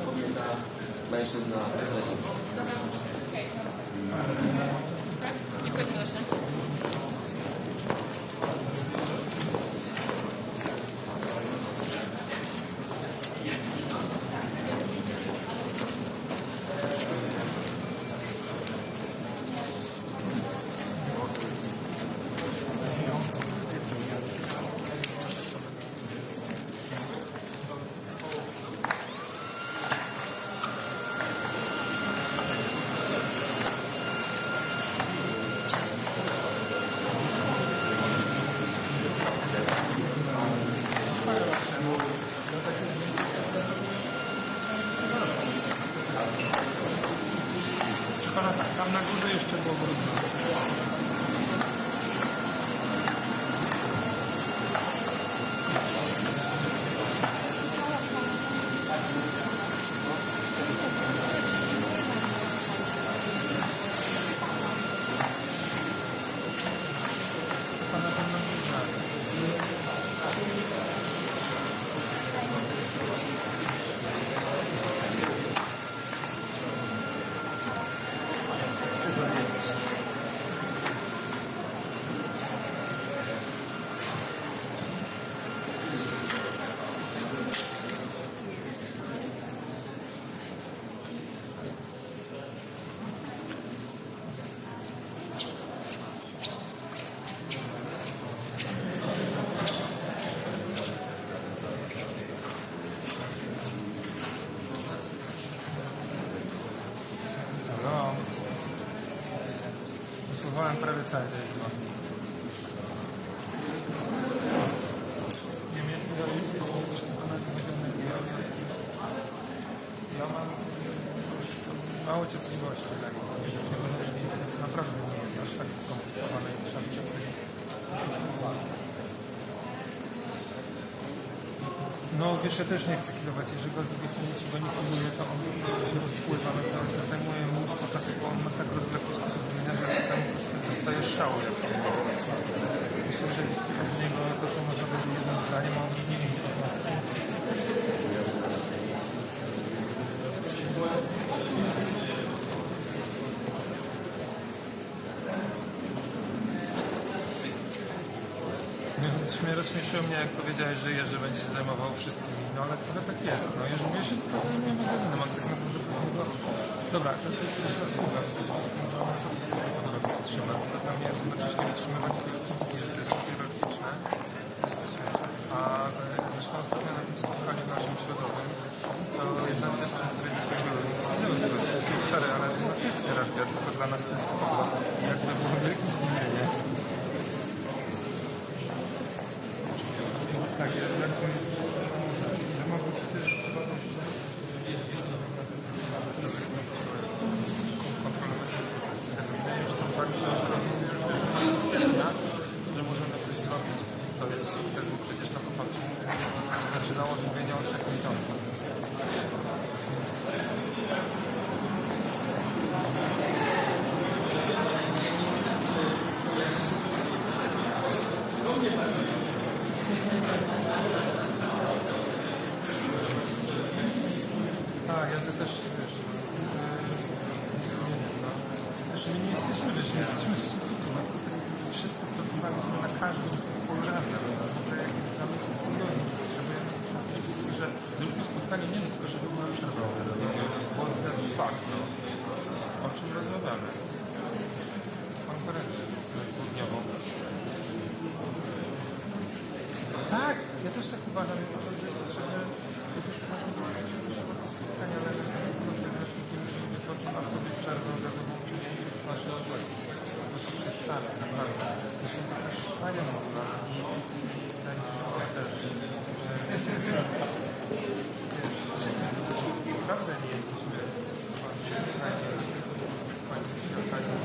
Kobieta, mężczyzna, leci. Dziękuję proszę. Tam na górze jeszcze było brudno. Słuchałem prawie cały tej chyba. Nie wiem, ja mam mało cierpliwości. Naprawdę nie jest aż tak skomplikowane i trzeba. No wiesz, ja też nie chcę kilować. Jeżeli go z drugiej strony ci go nie kiluje, to on się rozpływa. To zajmuje mnóstwo czasu, bo on ma tak rozległy sposób wymienia, że czasami po prostu dostajesz szału. Myślę, że od niego to, co można powiedzieć jednym zdaniem, on nie wiem, co to. Mnie rozśmieszyło mnie, jak powiedziałeś, że Jerzy będzie się zajmował wszystkim. No ale trochę tak jest. No Jerzy mnie się to nie magazynem, on tak naprawdę go... Dobra, to jest zasługa. Podoba mi się trzyma. Dla mnie jednocześnie wytrzymywać jest hierarchiczne. A zresztą ostatnio na tym spotkaniu naszym środowym, to jedna z rzeczy, które jest stary, ale u nas jest hierarchia, tylko dla nas to jest spoko. I jakby było wielkie zdziwienie. Tak, ja mogę się też kontrolować są tak, że możemy coś zrobić, to jest sukces, bo przecież na początku zaczynało mówienie o 3 miesiącach. Tak, ja to też wiesz, my nie jesteśmy, wiesz, nie jesteśmy wszyscy pracowaliśmy na każdym z tych razem, że jak mamy wspólnotę, że zróbmy spotkanie nie tylko, żeby była przerwa, bo ten fakt, no, o czym rozmawiamy. Konferencję południową. Tak, ja też tak uważam, że jest potrzebne spotkania, ale a sobie przerwę gazową z naszego odległych. To się przedstawi, naprawdę. To się taka szpania modna i naprawdę nie jesteśmy w stanie kończyć okazji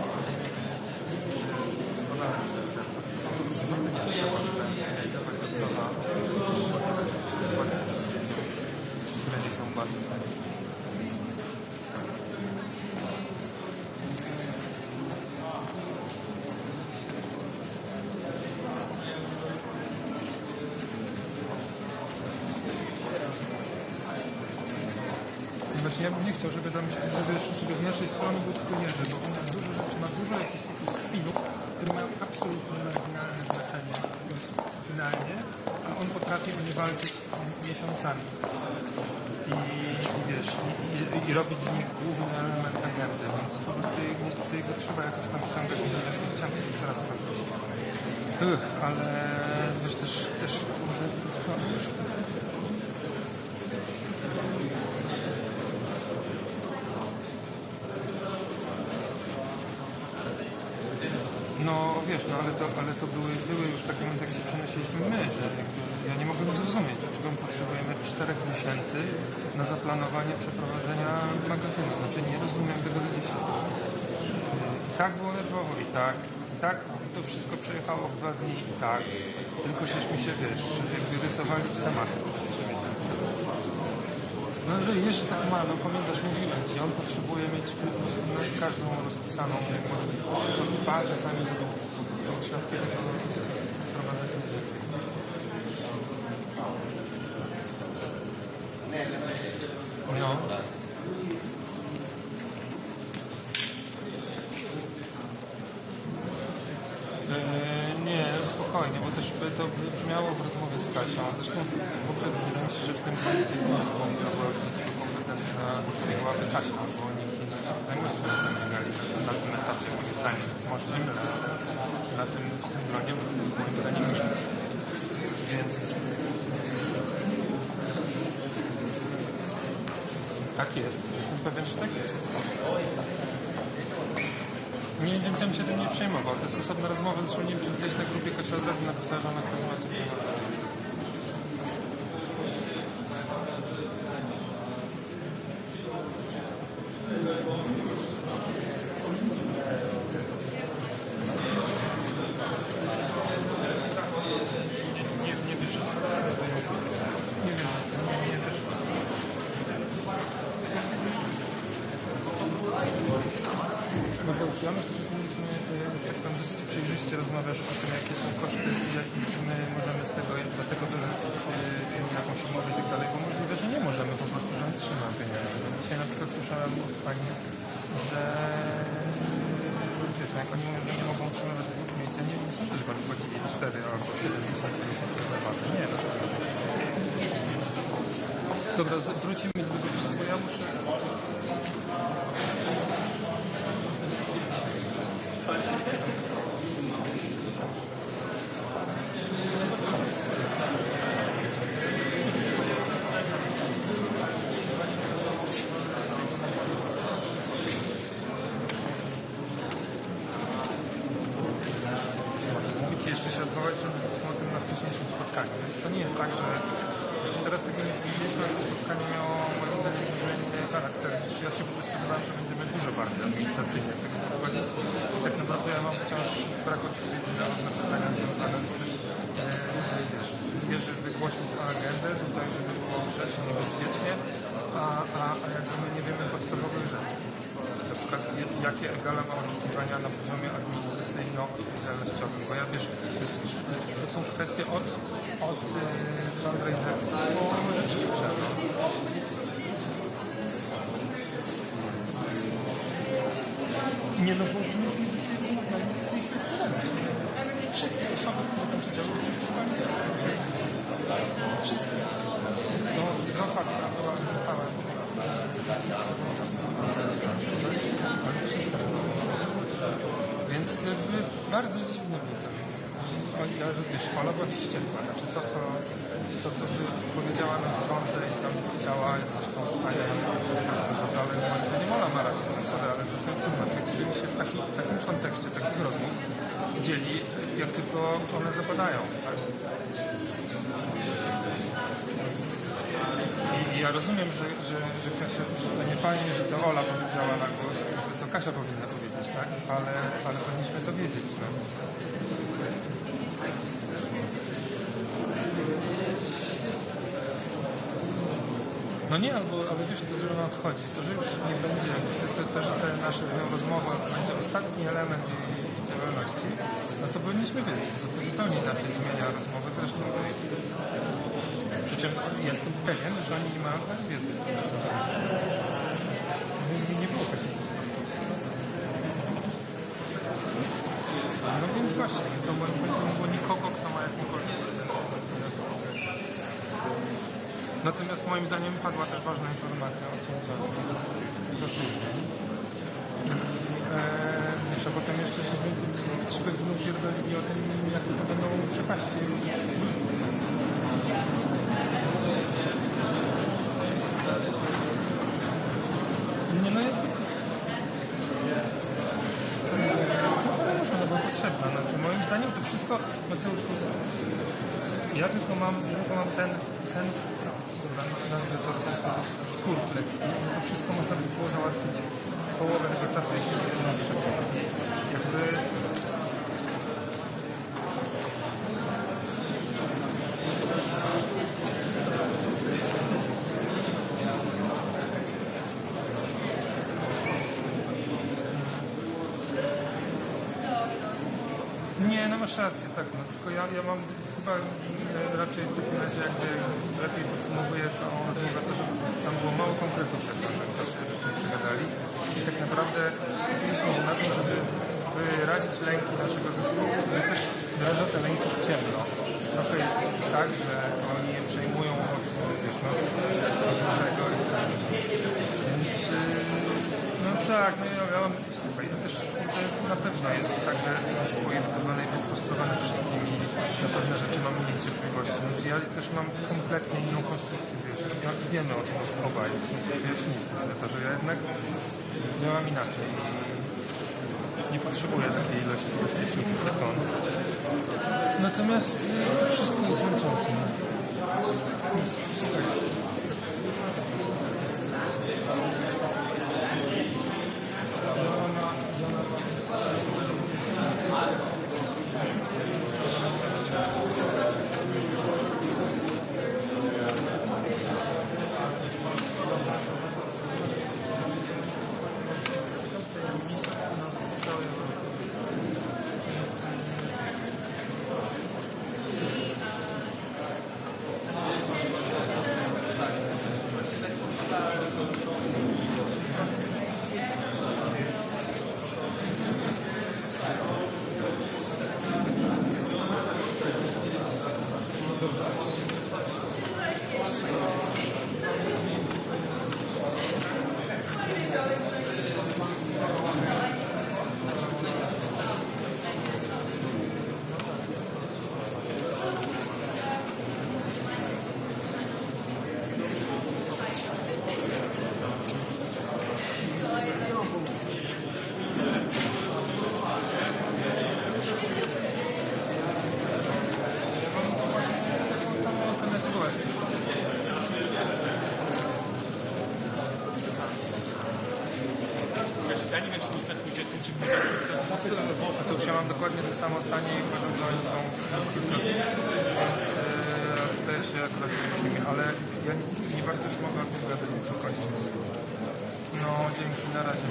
doskonale które nie są łatwe. Właśnie ja bym nie chciał, żeby z naszej strony był tylko Jerzy, bo on ma dużo jakichś takich spinów, które mają absolutnie marginalne znaczenie finalnie, a on potrafi o nie walczyć miesiącami. I robić z nich główny element agendy, więc po prostu niestety go trzeba jakoś tam wciągać, ponieważ nie chciałem tego teraz robić. Ale wiesz, też no wiesz, no ale to były już takie momenty, jak się przenosiliśmy my. Ja nie mogłem zrozumieć, dlaczego my potrzebujemy 4 miesięcy na zaplanowanie przeprowadzenia magazynu. Znaczy nie rozumiem tego do dzisiaj. I tak było nerwowo, i tak to wszystko przejechało w 2 dni, i tak. Tylko żeśmy się, wiesz, jakby rysowali schematy przez 3 miesiące. No że jeszcze tak ma, no pamiętasz, mówiłem ci, on potrzebuje mieć każdą rozpisaną, jak może to trwa czasami, żeby świadkiem sprowadzać muzykę. No. Nie, spokojnie, bo też by to brzmiało w rozmowie z Kasią. Zresztą w ogóle wydaje mi się, że w tym momencie była kompetentna byłaby Kasia, bo nikt nie zajmuje się na tym etapie, moim zdaniem. Może się mylę, na tym gronie, moim zdaniem nikt. Więc tak jest. Jestem pewien, że tak jest. Nie, więc ja bym się tym nie przejmował. To jest osobna rozmowa, zresztą nie wiem, czy gdzieś na grupie Kasia od razu napisała, że ona chce zobaczyć. Nie wierzę. Nie wierzę. Nie wierzę. No to ja myślę, że powinniśmy, jak tam dosyć przejrzyście rozmawiasz o tym, jakie są koszty i czy my możemy z tego dorzucić jakąś umowę i tak dalej, bo możliwe, że nie możemy po prostu, że on trzyma pieniędzy. Dzisiaj na przykład słyszałem od pani, że wiesz, jak oni mówią, że nie mogą utrzymywać 2 miejsc, nie sądzę, że oni płacili 4 albo 7 miesięcy zapłaty. Nie, dlaczego? Dobra, wrócimy do tego wszystkiego. Ja muszę... Jeszcze się odwołać, że mówiliśmy o tym na wcześniejszym spotkaniu, więc to nie jest tak, że teraz tego nie widzieliśmy, ale spotkanie miało moim zdaniem dużo inny charakter, niż ja się spodziewałem, że będziemy dużo bardziej administracyjnie do tego podchodzić. I tak naprawdę ja mam wciąż brak odpowiedzi na pytania związane z tym, że wygłosił swoją agendę tutaj, żeby było grzecznie, niebezpiecznie, a jakby my nie wiemy podstawowych rzeczy. Na przykład jakie Egala ma oczekiwania na poziomie administracyjno-odpowiedzialnościowym, bo ja wiesz, to są kwestie od fundraiserskiego po rzecznicze. Nie, no bo nie wszystkie osoby, które tam siedziały, wszystkie. No fakt, była więc jakby bardzo dziwne mnie to jest. Ja wiesz, Ola była wściekła. Znaczy to co by powiedziała na stronce i tam pisała, jak zresztą Ania ale nie Ola ma rację, no sorry, ale to są informacje, które się w takim kontekście takich rozmów dzieli, jak tylko one zapadają. Tak? I ja rozumiem, że Kasia, że nie fajnie, że to Ola powiedziała na głos, że to Kasia powinna powiedzieć, tak? Ale powinniśmy to wiedzieć, no. No nie, ale wiesz, to, że ona odchodzi, to, że już nie będzie, to że te nasze rozmowy będzie ostatni element jej działalności, no to powinniśmy wiedzieć, to zupełnie inaczej zmienia rozmowę, zresztą przy czym jestem pewien, że oni nie mają wiedzy. nie było takich. No więc właśnie, to moim zdaniem nie było nikogo, kto ma jakąkolwiek Natomiast moim zdaniem padła też ważna informacja o tym czasie. A potem jeszcze się 3 godziny pierdolili o tym, jak to będą przepaści. Nie, no jakby... No bo potrzebna. Znaczy moim zdaniem to wszystko... No to już... Ja tylko mam ten nazwę to skórk lekki. To wszystko można by było załatwić połowę tego czasu, jeśli by to jakby... Nie, no masz rację, tak, no tylko ja mam chyba raczej w takim razie jakby lepiej podsumowuję tą rozmowę, to, że tam było mało konkretów, żeśmy przegadali i tak naprawdę skupiliśmy się na tym, żeby wyrazić lęki naszego zespołu i też wyraża te lęki w ciemno. Trochę jest tak, że oni je przejmują od dużego i tak. Więc no tak, no ja mam słuchaj, to też na pewno jest tak, że jestem już poirytowany i poprostowany wszystkimi na pewne rzeczy mam mniej cierpliwości. Znaczy, ja też mam kompletnie inną konstrukcję, wiesz, ja wiemy o tym obaj, w sensie wyjaśnili to, że ja jednak działam inaczej i nie potrzebuję takiej ilości bezpieczników jak on. Natomiast to wszystko jest męczące. Ja nie wiem, czy to jest tak pójdzie, czy to już ja mam dokładnie to samo stanie i uważam, że oni są więc też się akurat musimy, ale ja nie bardzo już mogę o tym gadać, muszę kończyć. No, dzięki, na razie.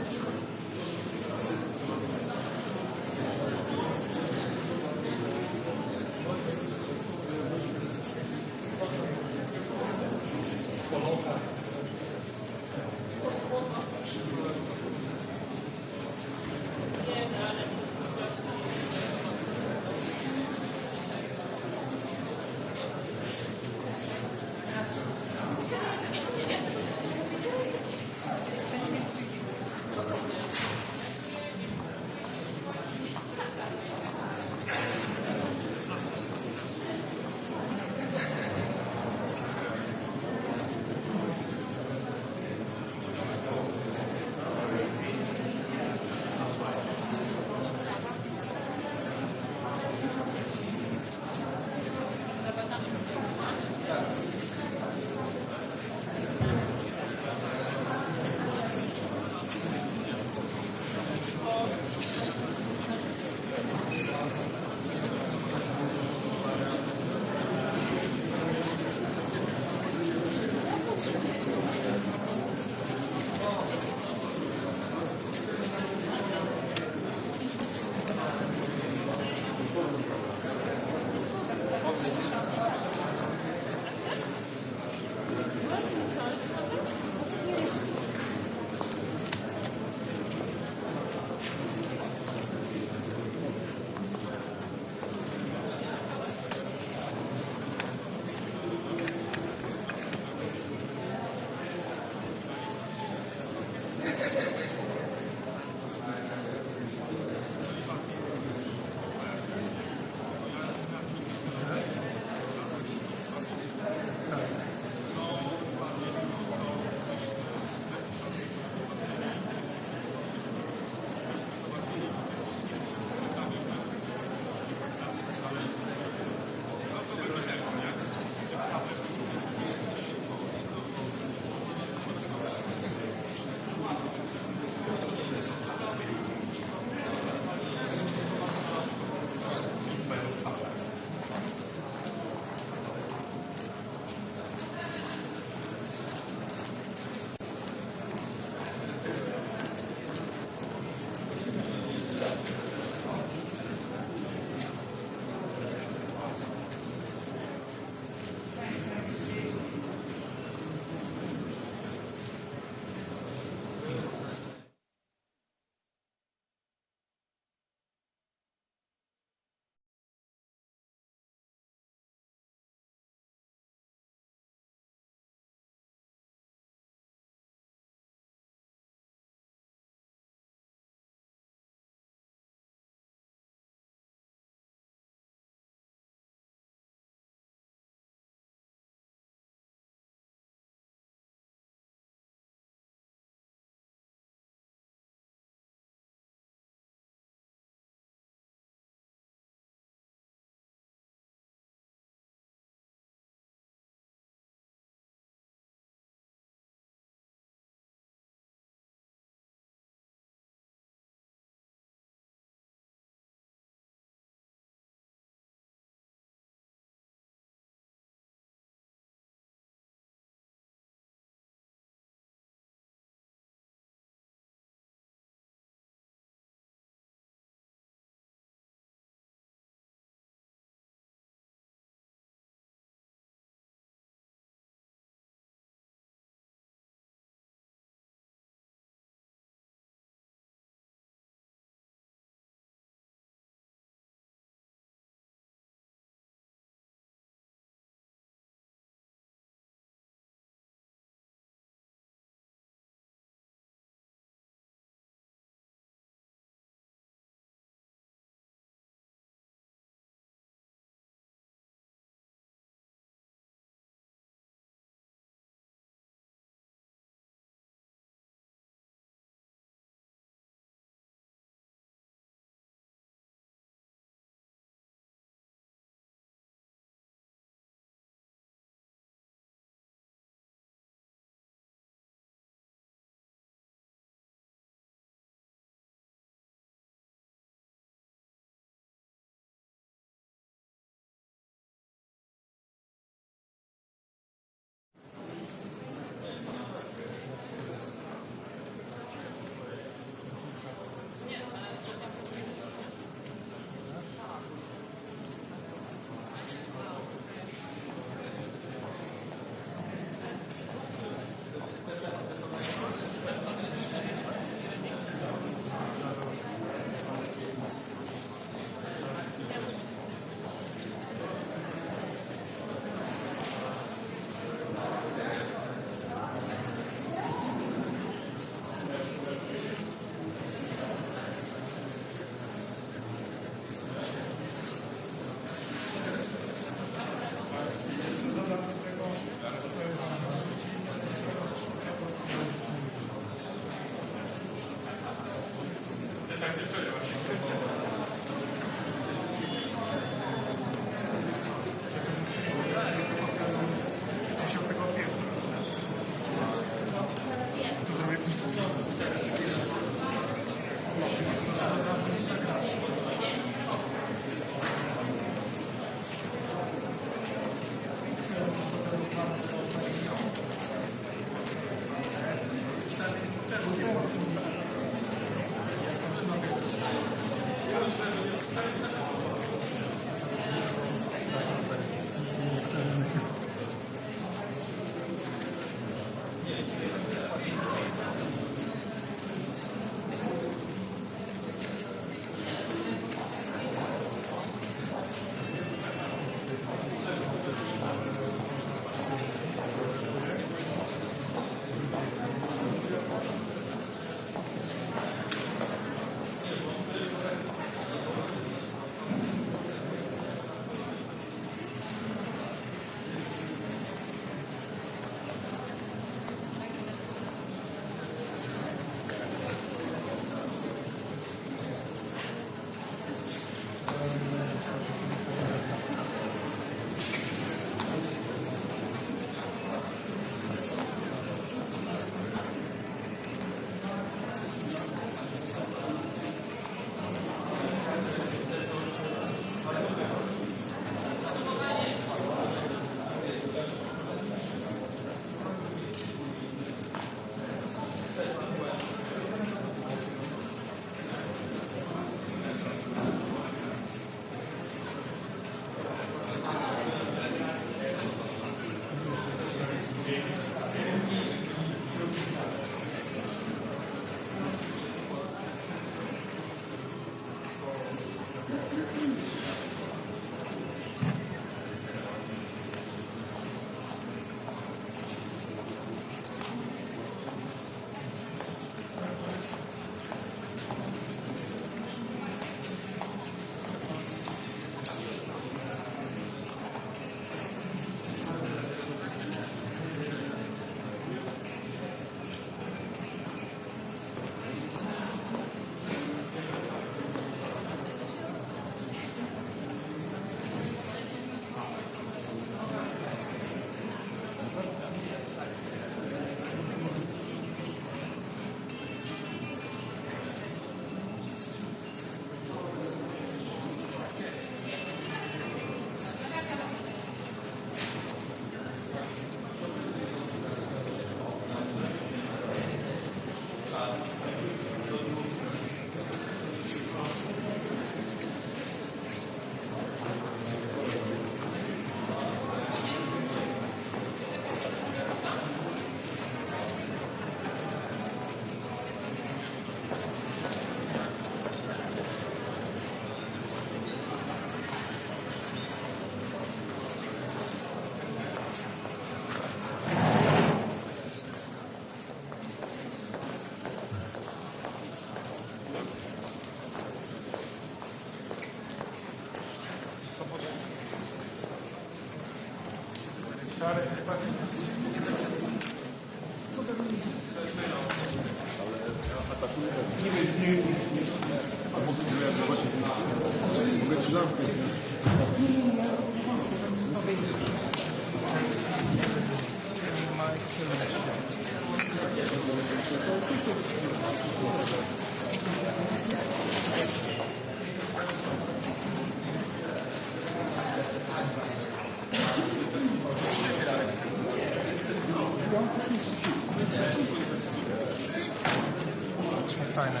Fajne.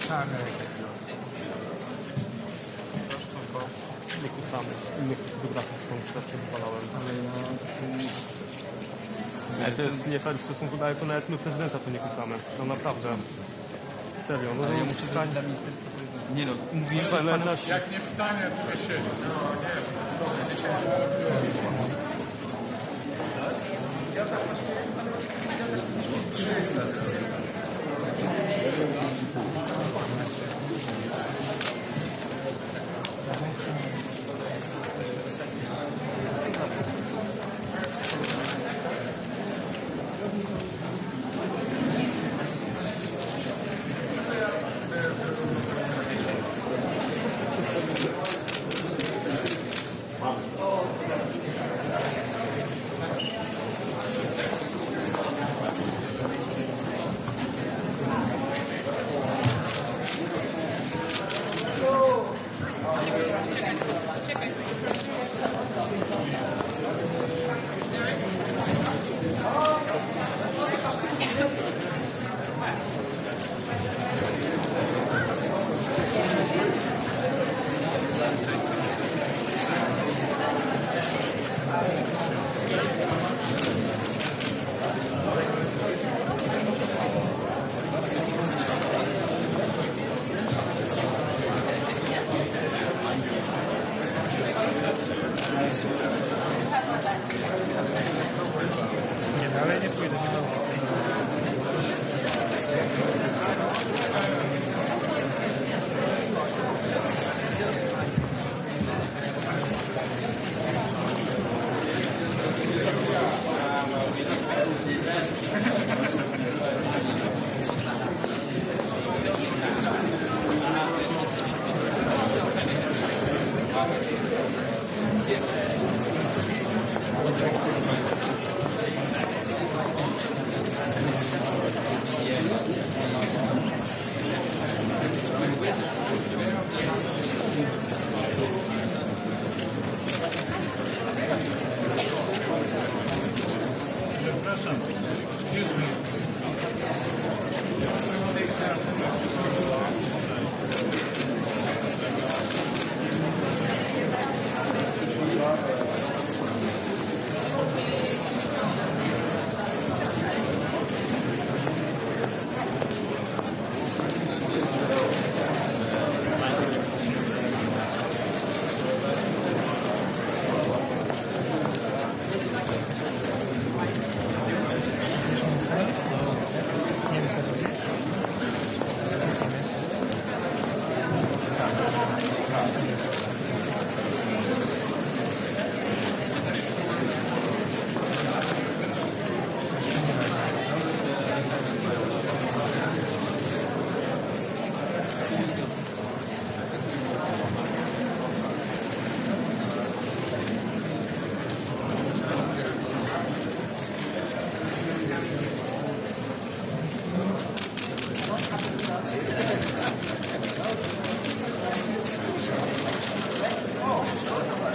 Tak, nie kłócamy. Innych fotografów tą rzeczy zwalałem. Ale to jest nie fair w stosunku do jako nawet my prezydenta tu nie kłócamy. No naprawdę. Serio, no to musi stać. Nie no, Mówiłem, że pan jak nie wstanie, to siedzi. No nie.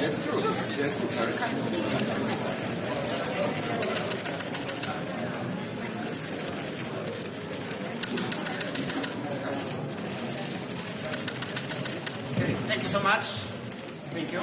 That's true. That's true. Thank you so much. Thank you.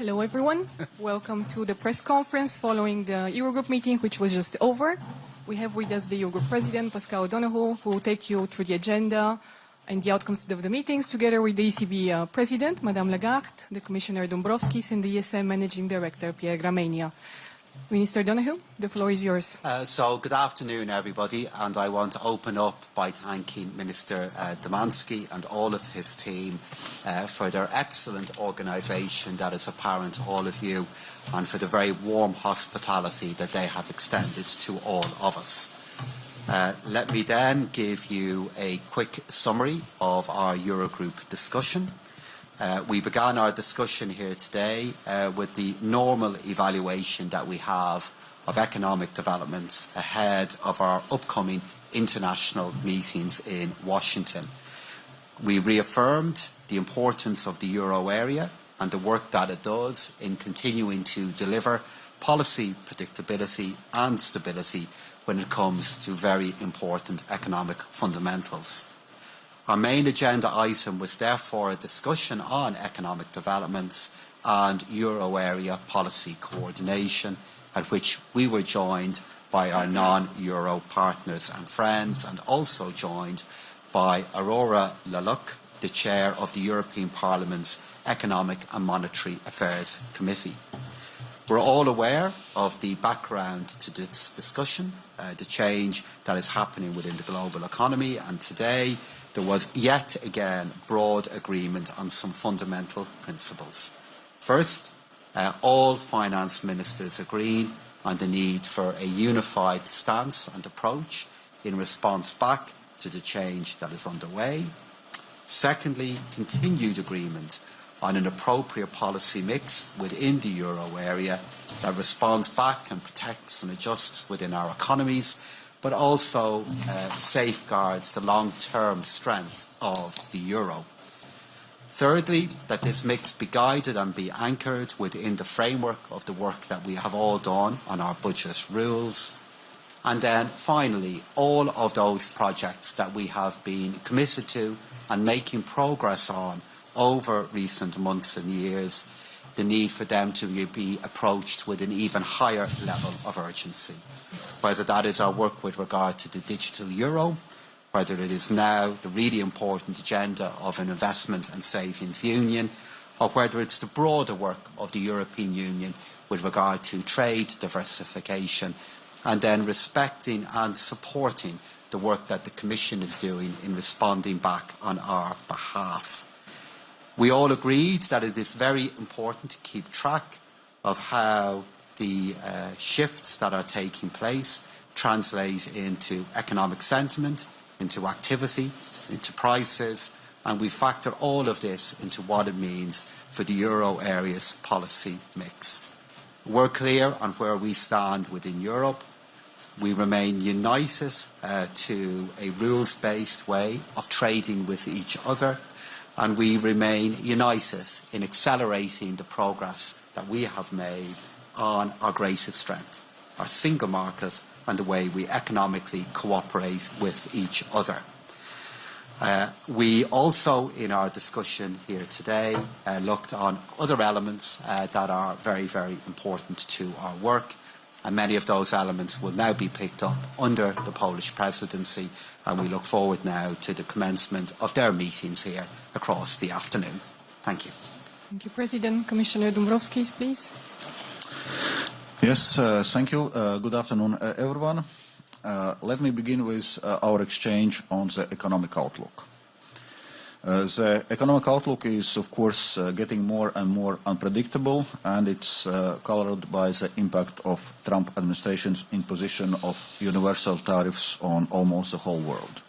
Hello, everyone. Welcome to the press conference following the Eurogroup meeting, which was just over. We have with us the Eurogroup President, Pascal Donohoe, who will take you through the agenda and the outcomes of the meetings, together with the ECB President, Madame Lagarde, the Commissioner Dombrovskis, and the ESM Managing Director, Pierre Gramegna. Minister Donohoe, the floor is yours. So good afternoon, everybody, and I want to open up by thanking Minister Dombrovskis and all of his team for their excellent organisation that is apparent to all of you, and for the very warm hospitality that they have extended to all of us. Let me then give you a quick summary of our Eurogroup discussion. We began our discussion here today with the normal evaluation that we have of economic developments ahead of our upcoming international meetings in Washington. We reaffirmed the importance of the euro area and the work that it does in continuing to deliver policy predictability and stability when it comes to very important economic fundamentals. Our main agenda item was therefore a discussion on economic developments and euro area policy coordination, at which we were joined by our non-euro partners and friends, and also joined by Aurora Laluc, the chair of the European Parliament's Economic and Monetary Affairs Committee. We're all aware of the background to this discussion, the change that is happening within the global economy, and today there was yet again broad agreement on some fundamental principles. First, all finance ministers agreed on the need for a unified stance and approach in response back to the change that is underway. Secondly, continued agreement on an appropriate policy mix within the euro area that responds back and protects and adjusts within our economies, but also safeguards the long-term strength of the euro. Thirdly, that this mix be guided and be anchored within the framework of the work that we have all done on our budget rules. And then finally, all of those projects that we have been committed to and making progress on over recent months and years, the need for them to be approached with an even higher level of urgency. Whether that is our work with regard to the digital euro, whether it is now the really important agenda of an investment and savings union, or whether it's the broader work of the European Union with regard to trade diversification, and then respecting and supporting the work that the Commission is doing in responding back on our behalf. We all agreed that it is very important to keep track of how the shifts that are taking place translate into economic sentiment, into activity, into prices, and we factor all of this into what it means for the euro area's policy mix. We're clear on where we stand within Europe. We remain united to a rules-based way of trading with each other, and we remain united in accelerating the progress that we have made on our greatest strength, our single market, and the way we economically cooperate with each other. We also, in our discussion here today, looked on other elements that are very, very important to our work, and many of those elements will now be picked up under the Polish presidency, and we look forward now to the commencement of their meetings here across the afternoon. Thank you. Thank you, President. Commissioner Dombrovskis, please. Yes, thank you. Good afternoon, everyone. Let me begin with our exchange on the economic outlook. The economic outlook is, of course, getting more and more unpredictable, and it's colored by the impact of Trump administration's imposition of universal tariffs on almost the whole world.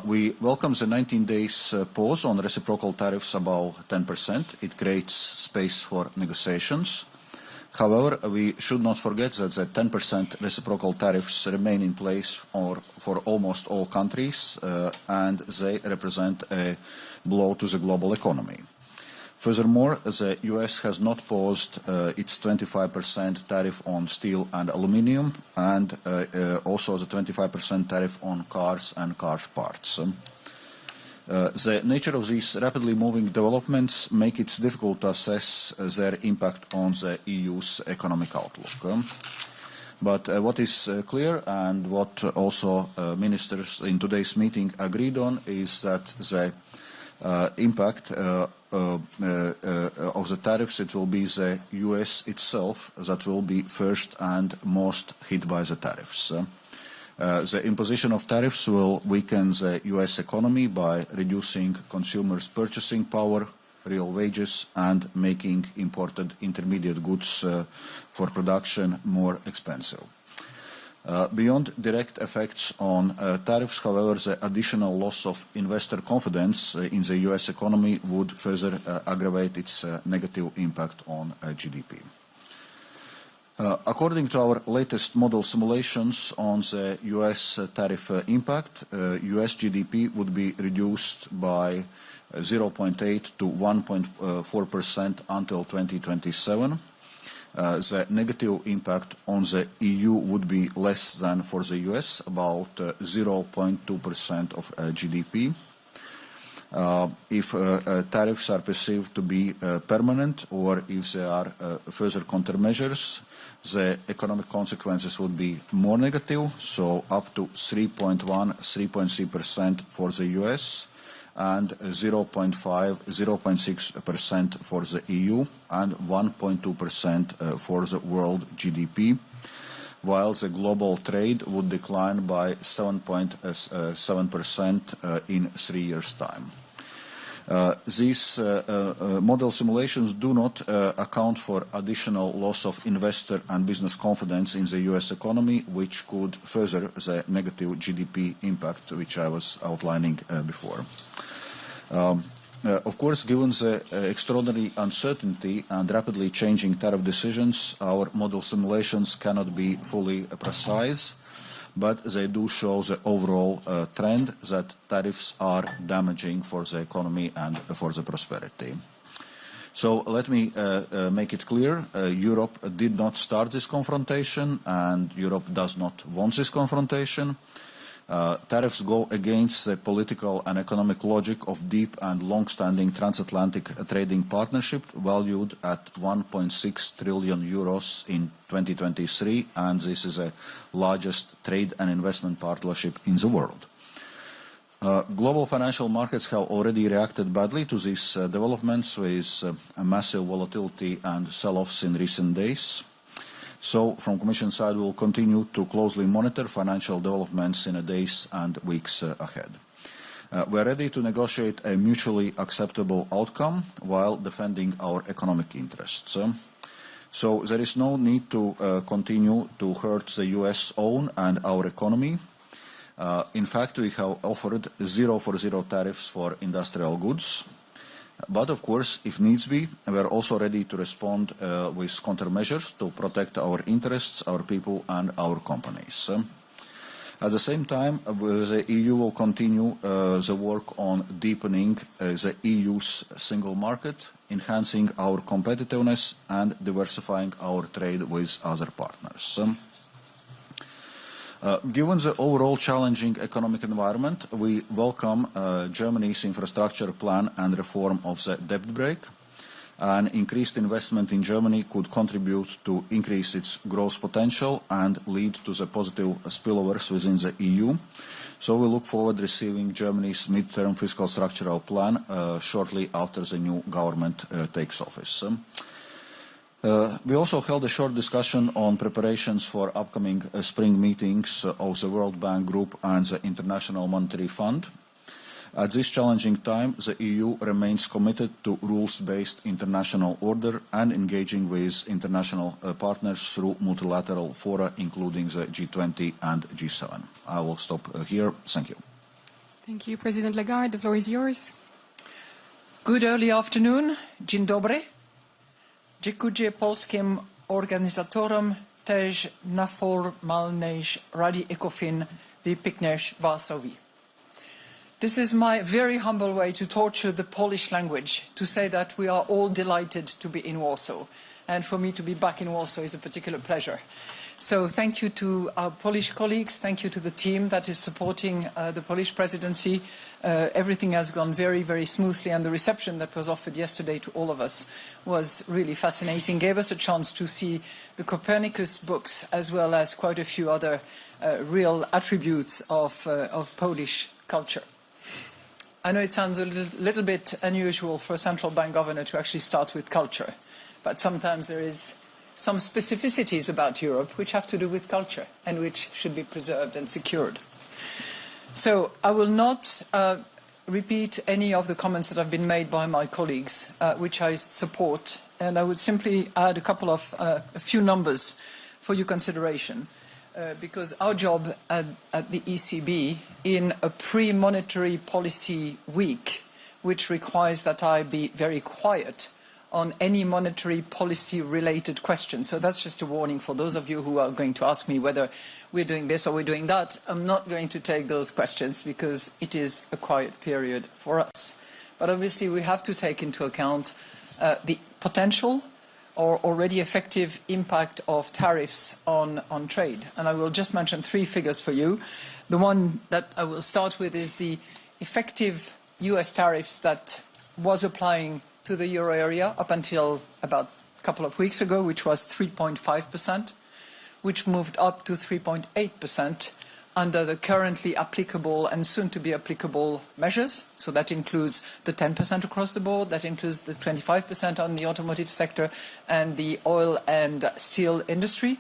We welcome the 19 days pause on reciprocal tariffs above 10%. It creates space for negotiations. However, we should not forget that the 10% reciprocal tariffs remain in place for almost all countries, and they represent a blow to the global economy. Furthermore, the US has not paused its 25% tariff on steel and aluminium, and also the 25% tariff on cars and car parts. The nature of these rapidly moving developments make it difficult to assess their impact on the EU's economic outlook. But what is clear, and what also ministers in today's meeting agreed on, is that the impact of the tariffs, it will be the US itself that will be first and most hit by the tariffs. The imposition of tariffs will weaken the US economy by reducing consumers' purchasing power, real wages, and making imported intermediate goods for production more expensive. Beyond direct effects on tariffs, however, the additional loss of investor confidence in the US economy would further aggravate its negative impact on GDP. According to our latest model simulations on the US tariff impact, US GDP would be reduced by 0.8 to 1.4% until 2027. The negative impact on the EU would be less than for the US, about 0.2% of GDP. If tariffs are perceived to be permanent, or if there are further countermeasures, the economic consequences would be more negative, so up to 3.3% for the US, and 0.6% for the EU, and 1.2% for the world GDP, while the global trade would decline by 7.7% in 3 years' time. These model simulations do not account for additional loss of investor and business confidence in the US economy, which could further the negative GDP impact which I was outlining before. Of course, given the extraordinary uncertainty and rapidly changing tariff decisions, our model simulations cannot be fully precise, but they do show the overall trend that tariffs are damaging for the economy and for the prosperity. So let me make it clear, Europe did not start this confrontation, and Europe does not want this confrontation. Tariffs go against the political and economic logic of deep and long-standing transatlantic trading partnership valued at 1.6 trillion euros in 2023, and this is the largest trade and investment partnership in the world. Global financial markets have already reacted badly to these developments with a massive volatility and sell-offs in recent days. So, from Commission side, we will continue to closely monitor financial developments in the days and weeks ahead. We are ready to negotiate a mutually acceptable outcome while defending our economic interests. So, there is no need to continue to hurt the US own and our economy. In fact, we have offered 0 tariffs for industrial goods. But of course, if needs be, we are also ready to respond with countermeasures to protect our interests, our people, and our companies. At the same time, the EU will continue the work on deepening the EU's single market, enhancing our competitiveness, and diversifying our trade with other partners. Given the overall challenging economic environment, we welcome Germany's infrastructure plan and reform of the debt brake. An increased investment in Germany could contribute to increase its growth potential and lead to the positive spillovers within the EU. So we look forward to receiving Germany's mid-term fiscal structural plan shortly after the new government takes office. We also held a short discussion on preparations for upcoming spring meetings of the World Bank Group and the International Monetary Fund. At this challenging time, the EU remains committed to rules-based international order and engaging with international partners through multilateral fora, including the G20 and G7. I will stop here. Thank you. Thank you, President Lagarde. The floor is yours. Good early afternoon. Dzień dobry. Dziękuję polskim organizatorom też na formalnej Rady ECOFIN w Pięknej Warszawie. This is my very humble way to torture the Polish language, to say that we are all delighted to be in Warsaw. And for me to be back in Warsaw is a particular pleasure. So thank you to our Polish colleagues. Thank you to the team that is supporting the Polish presidency. Everything has gone very, very smoothly, and the reception that was offered yesterday to all of us was really fascinating, gave us a chance to see the Copernicus books as well as quite a few other real attributes of Polish culture. I know it sounds a little bit unusual for a central bank governor to actually start with culture, but sometimes there is some specificities about Europe which have to do with culture and which should be preserved and secured. So I will not repeat any of the comments that have been made by my colleagues, which I support, and I would simply add a few numbers for your consideration, because our job at the ECB in a pre-monetary policy week, which requires that I be very quiet on any monetary policy-related questions. So that's just a warning for those of you who are going to ask me whether we're doing this or we're doing that. I'm not going to take those questions because it is a quiet period for us. But obviously we have to take into account the potential or already effective impact of tariffs on trade. And I will just mention three figures for you. The one that I will start with is the effective US tariffs that was applying to the euro area up until about a couple of weeks ago, which was 3.5%, which moved up to 3.8% under the currently applicable and soon to be applicable measures. So that includes the 10% across the board, that includes the 25% on the automotive sector and the oil and steel industry.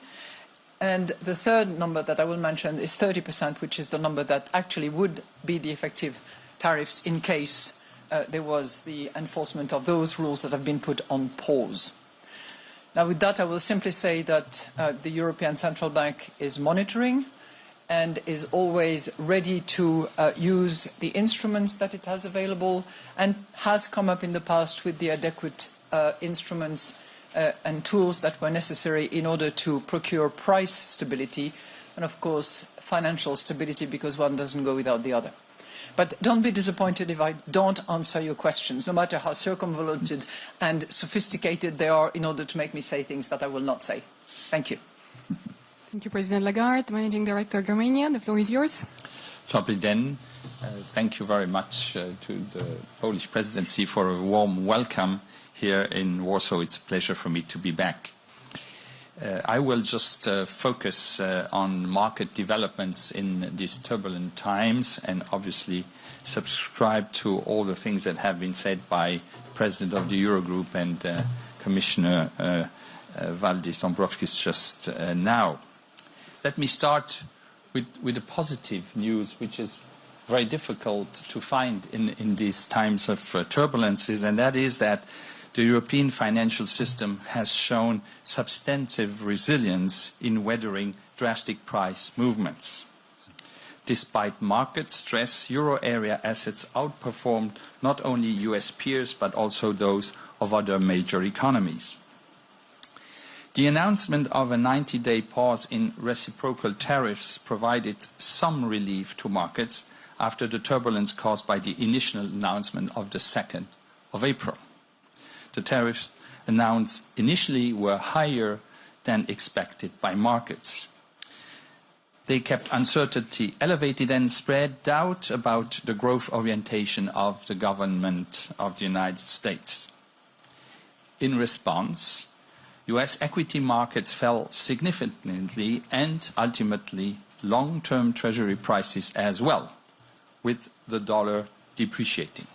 And the third number that I will mention is 30%, which is the number that actually would be the effective tariffs in case there was the enforcement of those rules that have been put on pause. Now, with that, I will simply say that the European Central Bank is monitoring and is always ready to use the instruments that it has available and has come up in the past with the adequate instruments and tools that were necessary in order to procure price stability and, of course, financial stability, because one doesn't go without the other. But don't be disappointed if I don't answer your questions, no matter how circumvoluted and sophisticated they are, in order to make me say things that I will not say. Thank you. Thank you, President Lagarde. Managing Director Romania, the floor is yours. Dobry den. Thank you very much to the Polish presidency for a warm welcome here in Warsaw. It's a pleasure for me to be back. I will just focus on market developments in these turbulent times and obviously subscribe to all the things that have been said by President of the Eurogroup and Commissioner Valdis Dombrovskis just now. Let me start with the positive news, which is very difficult to find in these times of turbulences, and that is that the European financial system has shown substantive resilience in weathering drastic price movements. Despite market stress, euro area assets outperformed not only US peers but also those of other major economies. The announcement of a 90-day pause in reciprocal tariffs provided some relief to markets after the turbulence caused by the initial announcement of the 2nd of April. The tariffs announced initially were higher than expected by markets. They kept uncertainty elevated and spread doubt about the growth orientation of the government of the United States. In response, US equity markets fell significantly and ultimately long-term treasury prices as well, with the dollar depreciating.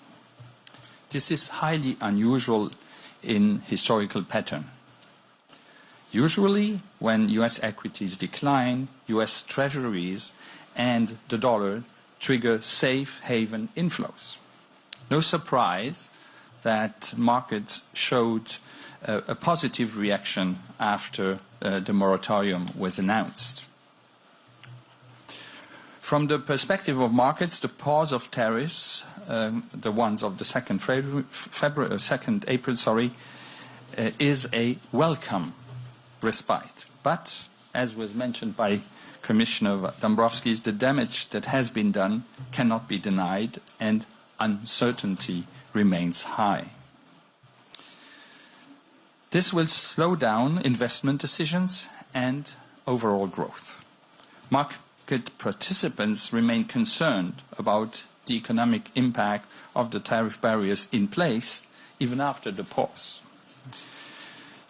This is highly unusual in historical pattern. Usually, when US equities decline, US treasuries and the dollar trigger safe haven inflows. No surprise that markets showed a positive reaction after the moratorium was announced. From the perspective of markets, the pause of tariffs, the ones of the 2nd April, is a welcome respite. But, as was mentioned by Commissioner Dombrovskis, the damage that has been done cannot be denied, and uncertainty remains high. This will slow down investment decisions and overall growth. Market participants remain concerned about the economic impact of the tariff barriers in place, even after the pause.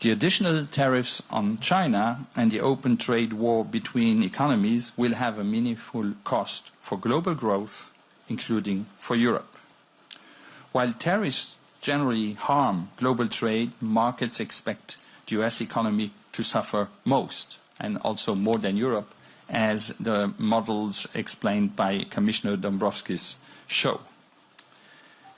The additional tariffs on China and the open trade war between economies will have a meaningful cost for global growth, including for Europe. While tariffs generally harm global trade, markets expect the US economy to suffer most, and also more than Europe, as the models explained by Commissioner Dombrovskis show.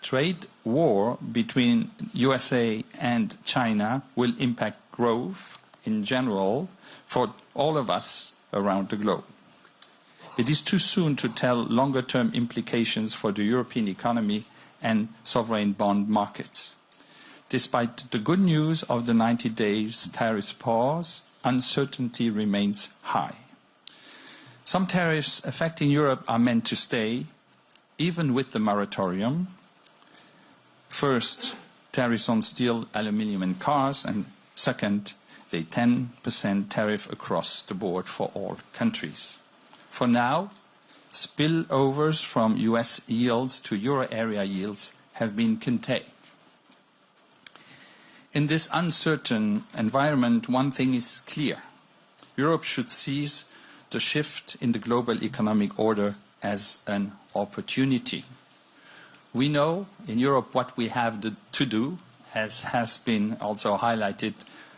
Trade war between USA and China will impact growth in general for all of us around the globe. It is too soon to tell longer-term implications for the European economy and sovereign bond markets. Despite the good news of the 90 days tariff pause, uncertainty remains high. Some tariffs affecting Europe are meant to stay, even with the moratorium. First, tariffs on steel, aluminium and cars, and second, the 10% tariff across the board for all countries. For now, spillovers from US yields to euro area yields have been contained. In this uncertain environment, one thing is clear. Europe should seize the shift in the global economic order as an opportunity. We know in Europe what we have to do, as has been also highlighted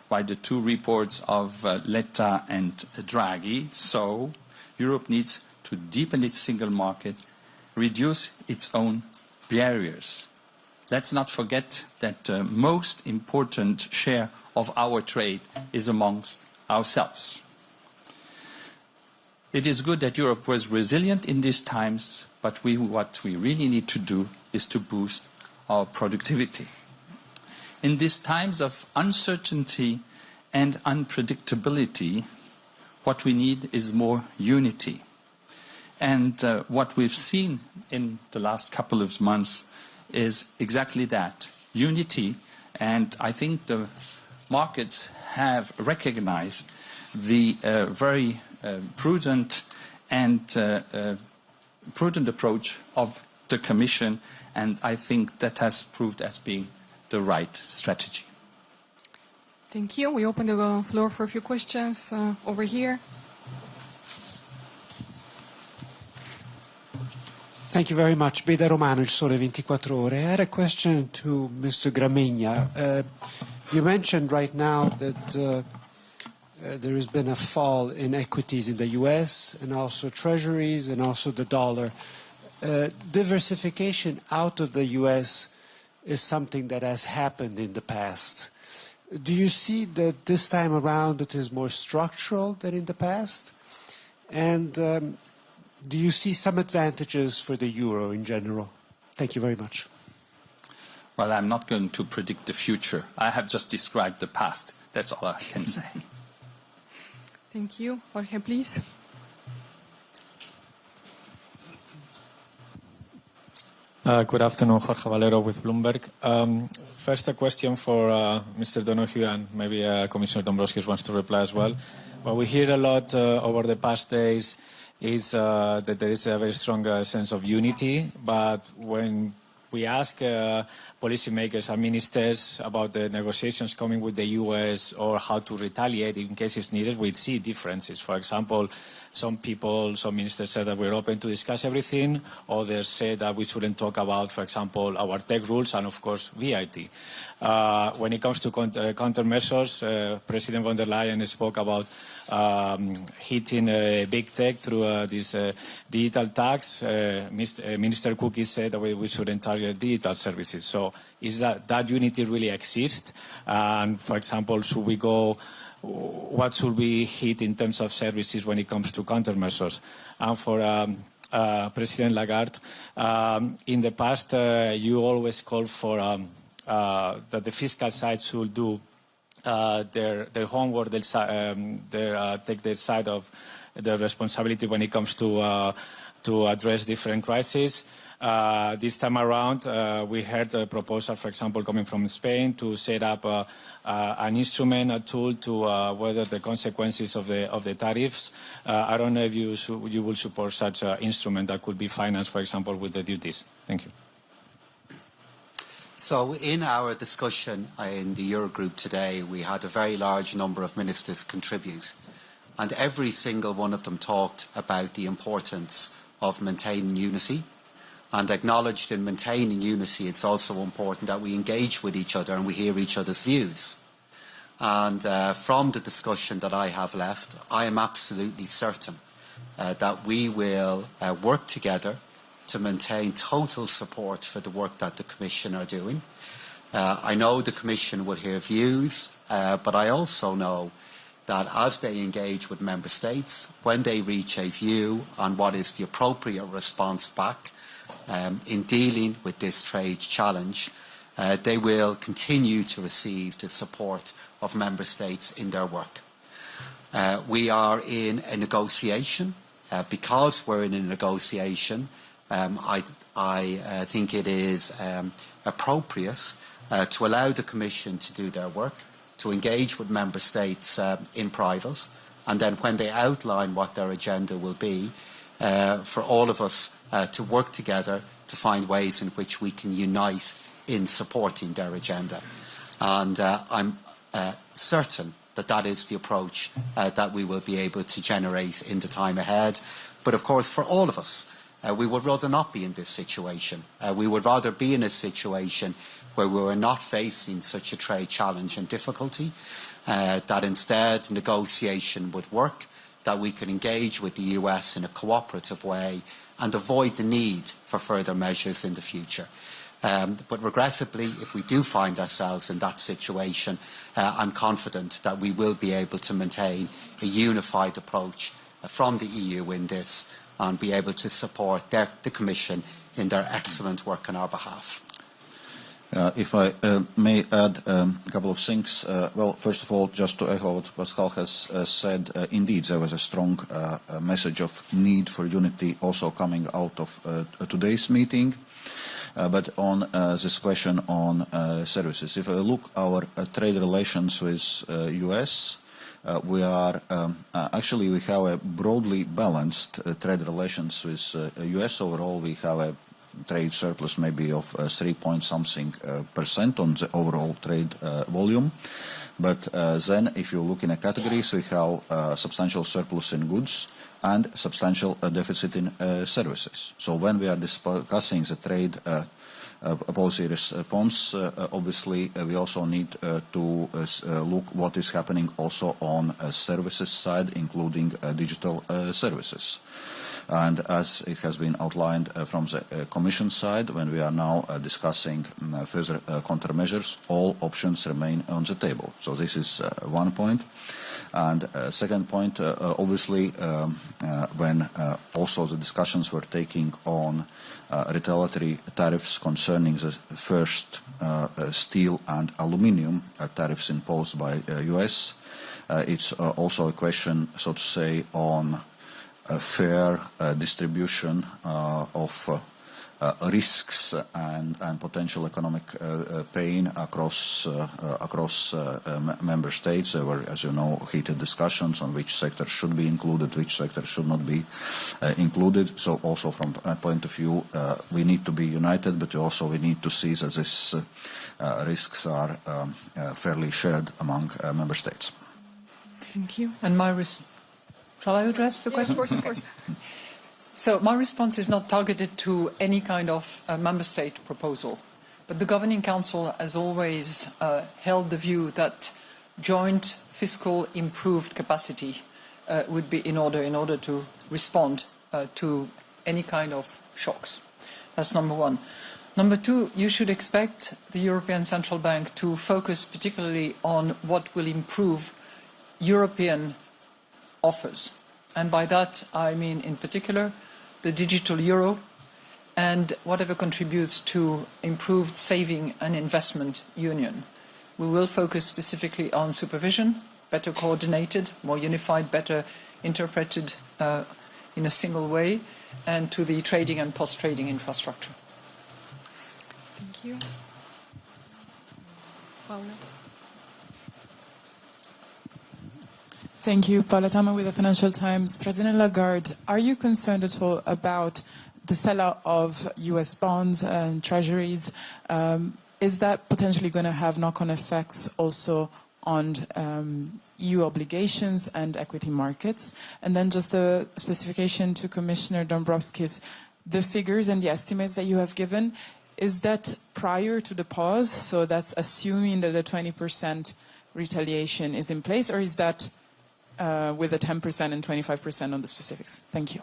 by the two reports of Letta and Draghi. So Europe needs to deepen its single market, reduce its own barriers. Let's not forget that the most important share of our trade is amongst ourselves. It is good that Europe was resilient in these times, but what we really need to do is to boost our productivity. In these times of uncertainty and unpredictability, what we need is more unity. And what we've seen in the last couple of months is exactly that, unity. And I think the markets have recognized the very prudent approach of the Commission, and I think that has proved as being the right strategy. Thank you. We open the floor for a few questions over here. Thank you very much. Beda Romano, Il Sole 24 Ore. I had a question to Mr. Gramegna. You mentioned right now that there has been a fall in equities in the US and also treasuries and also the dollar. Diversification out of the US is something that has happened in the past. Do you see that this time around it is more structural than in the past? And do you see some advantages for the euro in general? Thank you very much. Well, I'm not going to predict the future. I have just described the past. That's all I can say. Thank you. Jorge, please. Good afternoon, Jorge Valero with Bloomberg. First, a question for Mr. Donoghue, and maybe Commissioner Dombrovskis wants to reply as well. What we hear a lot over the past days is that there is a very strong sense of unity, but when we ask policymakers and ministers about the negotiations coming with the US or how to retaliate in case it's needed, we see differences. For example, some ministers said that we're open to discuss everything. Others say that we shouldn't talk about, for example, our tech rules and, of course, VAT. When it comes to countermeasures, President von der Leyen spoke about hitting big tech through this digital tax. Minister Cookie said that we shouldn't target digital services. So is that unity really exist? And, for example, what should we hit in terms of services when it comes to countermeasures? And for President Lagarde, in the past, you always called for that the fiscal side should do their homework, take their side of the responsibility when it comes to to address different crises. This time around, we heard a proposal, for example, coming from Spain to set up an instrument, a tool to weather the consequences of the tariffs. I don't know if you will support such an instrument that could be financed, for example, with the duties. Thank you. So in our discussion in the Eurogroup today, we had a very large number of ministers contribute, and every single one of them talked about the importance of maintaining unity, and acknowledged in maintaining unity it's also important that we engage with each other and we hear each other's views. And from the discussion that I have left, I am absolutely certain that we will work together to maintain total support for the work that the Commission are doing. I know the Commission will hear views, but I also know that as they engage with Member States, when they reach a view on what is the appropriate response back in dealing with this trade challenge, they will continue to receive the support of Member States in their work. We are in a negotiation. Because we're in a negotiation, I think it is appropriate to allow the Commission to do their work, to engage with Member States in private, and then when they outline what their agenda will be, for all of us to work together to find ways in which we can unite in supporting their agenda. And I'm certain that that is the approach that we will be able to generate in the time ahead. But of course, for all of us, we would rather not be in this situation. We would rather be in a situation where we were not facing such a trade challenge and difficulty, that instead negotiation would work, that we could engage with the US in a cooperative way and avoid the need for further measures in the future. But regrettably, if we do find ourselves in that situation, I'm confident that we will be able to maintain a unified approach from the EU in this and be able to support the Commission in their excellent work on our behalf. If I may add a couple of things. Well, first of all, just to echo what Pascal has said, indeed there was a strong message of need for unity also coming out of today's meeting. But on this question on services, if I look our trade relations with US, we are actually we have a broadly balanced trade relations with US. Overall, we have a trade surplus maybe of 3-point-something% on the overall trade volume. But then if you look in the categories, we have substantial surplus in goods and substantial deficit in services. So when we are discussing the trade policy response, obviously we also need to look what is happening also on services side, including digital services. And as it has been outlined from the Commission side, when we are now discussing further countermeasures, all options remain on the table. So this is one point. And second point, obviously, when also the discussions were taking on retaliatory tariffs concerning the first steel and aluminium tariffs imposed by US, it's also a question, so to say, on a fair distribution of risks and potential economic pain across member states. There were, as you know, heated discussions on which sector should be included, which sector should not be included. So also from that point of view, we need to be united, but also we need to see that these risks are fairly shared among member states. Thank you. And shall I address the question? Of course, of course. So my response is not targeted to any kind of member state proposal, but the Governing Council has always held the view that joint fiscal improved capacity would be in order to respond to any kind of shocks. That's number one. Number two, you should expect the European Central Bank to focus particularly on what will improve European offers. And by that, I mean in particular the digital euro and whatever contributes to improved saving and investment union. We will focus specifically on supervision, better coordinated, more unified, better interpreted in a single way, and to the trading and post-trading infrastructure. Thank you. Paula. Thank you. Paula Tama with the Financial Times. President Lagarde, are you concerned at all about the sell-out of US bonds and treasuries? Is that potentially going to have knock-on effects also on EU obligations and equity markets? And then just a specification to Commissioner Dombrovskis, the figures and the estimates that you have given, is that prior to the pause? So that's assuming that the 20% retaliation is in place, or is that with the 10% and 25% on the specifics? Thank you.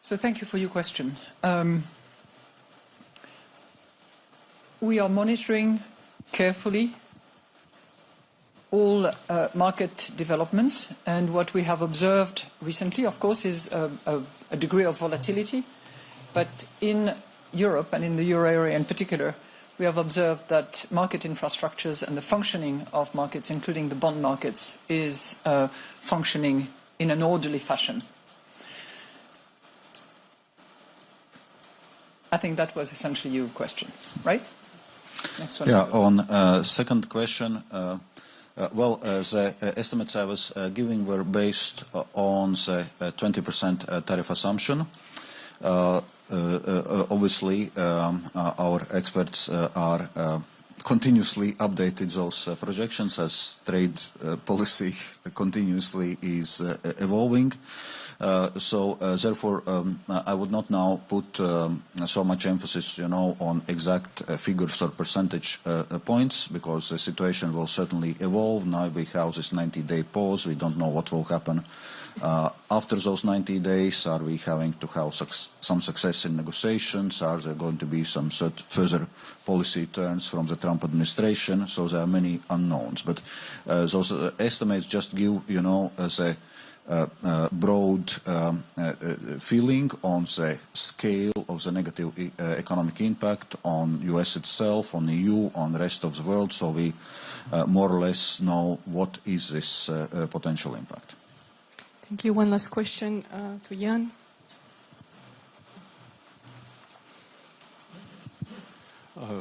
So thank you for your question. We are monitoring carefully all market developments, and what we have observed recently, of course, is a degree of volatility. But in Europe and in the euro area in particular, we have observed that market infrastructures and the functioning of markets, including the bond markets, is functioning in an orderly fashion. I think that was essentially your question, right? Next one. Yeah, on second question, well, the estimates I was giving were based on the 20% tariff assumption. Obviously, our experts are continuously updated those projections as trade policy continuously is evolving. Therefore, I would not now put so much emphasis, on exact figures or percentage points, because the situation will certainly evolve. Now we have this 90-day pause. We don't know what will happen after those 90 days. Are we having to have some success in negotiations? Are there going to be some further policy turns from the Trump administration? So there are many unknowns. But those estimates just give, as a broad feeling on the scale of the negative economic impact on US itself, on EU, on the rest of the world, so we more or less know what is this potential impact. Thank you. One last question to Jan.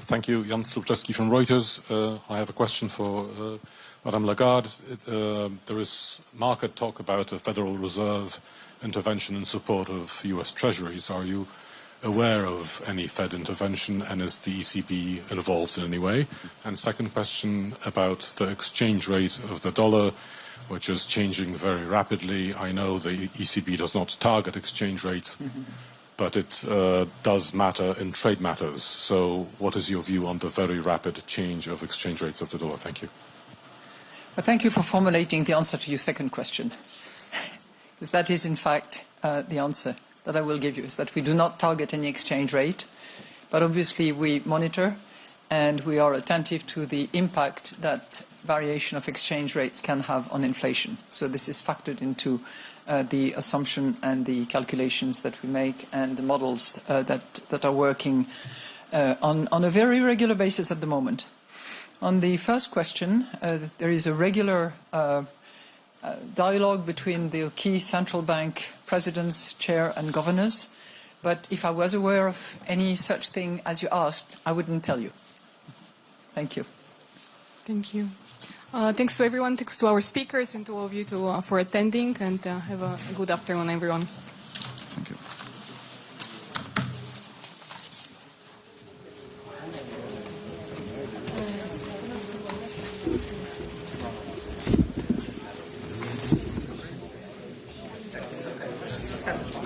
Thank you. Jan Slupczewski from Reuters. I have a question for Madame Lagarde. There is market talk about a Federal Reserve intervention in support of US Treasuries. Are you aware of any Fed intervention, and is the ECB involved in any way? And second question about the exchange rate of the dollar, which is changing very rapidly. I know the ECB does not target exchange rates, but it does matter in trade matters. So what is your view on the very rapid change of exchange rates of the dollar? Thank you. Well, thank you for formulating the answer to your second question, because that is, in fact, the answer that I will give you, is that we do not target any exchange rate, but obviously we monitor and we are attentive to the impact that variation of exchange rates can have on inflation. So this is factored into the assumption and the calculations that we make and the models that are working on a very regular basis at the moment. On the first question, there is a regular dialogue between the key central bank presidents, chair and governors. But if I was aware of any such thing as you asked, I wouldn't tell you. Thank you. Thank you. Thanks to everyone. Thanks to our speakers and to all of you for attending. And have a good afternoon, everyone. Thank you. System.